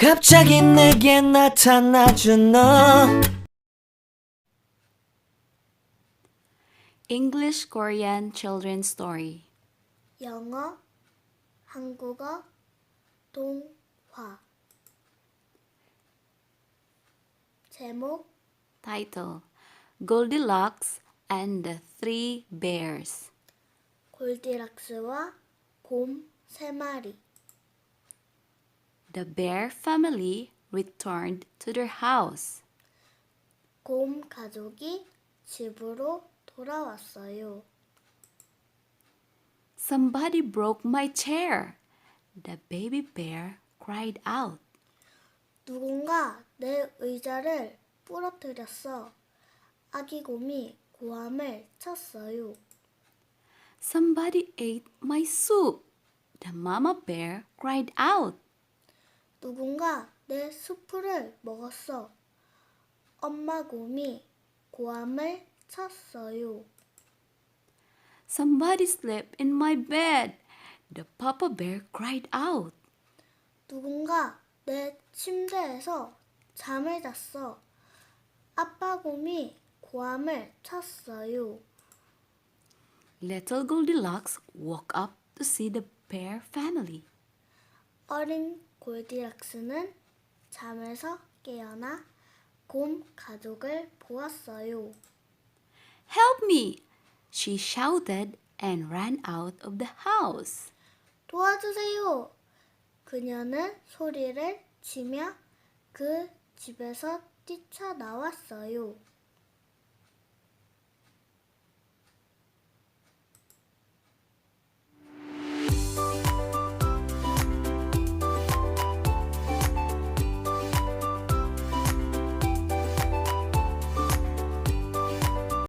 갑자기 내게 나타나준 너. English Korean Children's Story. 영어, 한국어, 동화. 제목 Title: Goldilocks and the Three Bears. 골디락스와 곰 3마리. The bear family returned to their house. 곰 가족이 집으로 돌아왔어요. Somebody broke my chair. The baby bear cried out. 누군가 내 의자를 부러뜨렸어. 아기 곰이 고함을 쳤어요. Somebody ate my soup. The mama bear cried out. 누군가 내 수프를 먹었어. 엄마 곰이 고함을 쳤어요. Somebody slept in my bed. The papa bear cried out. 누군가 내 침대에서 잠을 잤어. 아빠 곰이 고함을 쳤어요. Little Goldilocks woke up to see the bear family. 어린 골디락스는 잠에서 깨어나 곰 가족을 보았어요. Help me! She shouted and ran out of the house. 도와주세요! 그녀는 소리를 치며 그 집에서 뛰쳐나왔어요.